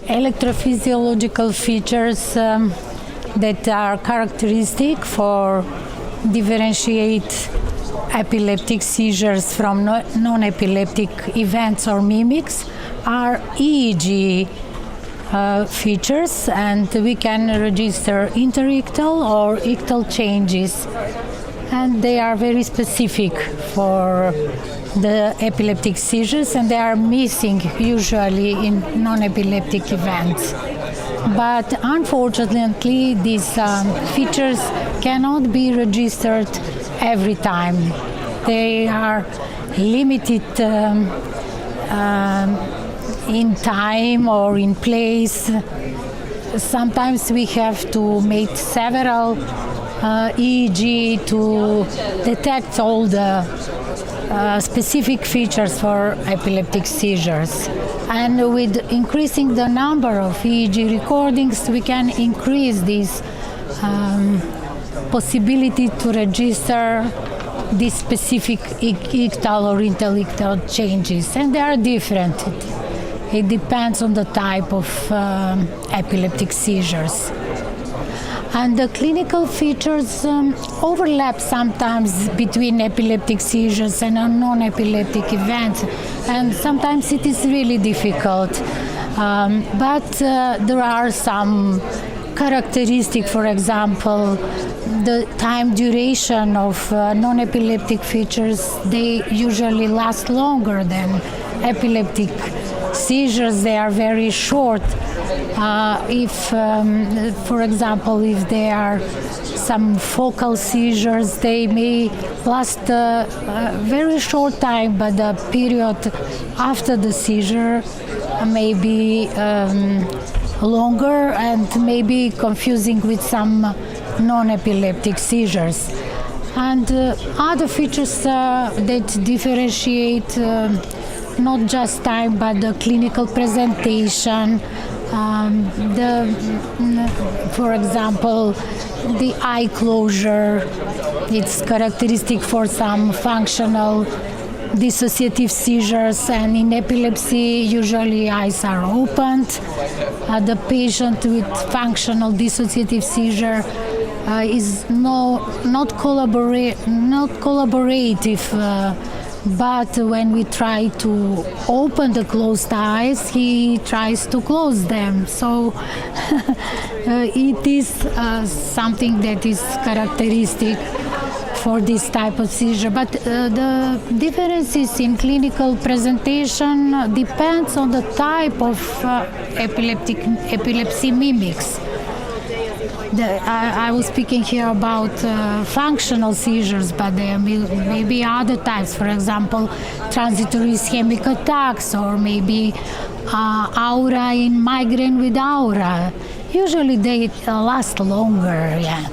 electrophysiological features that are characteristic for differentiate epileptic seizures from non-epileptic events or mimics are EEG features, and we can register interictal or ictal changes, and they are very specific for the epileptic seizures, and they are missing usually in non-epileptic events. But unfortunately, these features cannot be registered every time. They are limited in time or in place. Sometimes we have to make several EEG to detect all the specific features for epileptic seizures. And with increasing the number of EEG recordings, we can increase this possibility to register these specific ictal or interictal changes. And they are different. It depends on the type of epileptic seizures. And the clinical features overlap sometimes between epileptic seizures and non-epileptic events, and sometimes it is really difficult. But there are some characteristics, for example, the time duration of non-epileptic features, they usually last longer than epileptic seizures. They are very short. For example, if there are some focal seizures, they may last a very short time, but the period after the seizure may be longer and may be confusing with some non-epileptic seizures. And other features that differentiate not just time, but the clinical presentation. For example, the eye closure, it's characteristic for some functional dissociative seizures, and in epilepsy usually eyes are opened. The patient with functional dissociative seizure is not collaborative, but when we try to open the closed eyes, he tries to close them. So it is something that is characteristic for this type of seizure. But the differences in clinical presentation depends on the type of epilepsy mimics. I was speaking here about functional seizures, but there may be other types, for example, transitory ischemic attacks, or maybe aura in migraine with aura. Usually they last longer, yeah.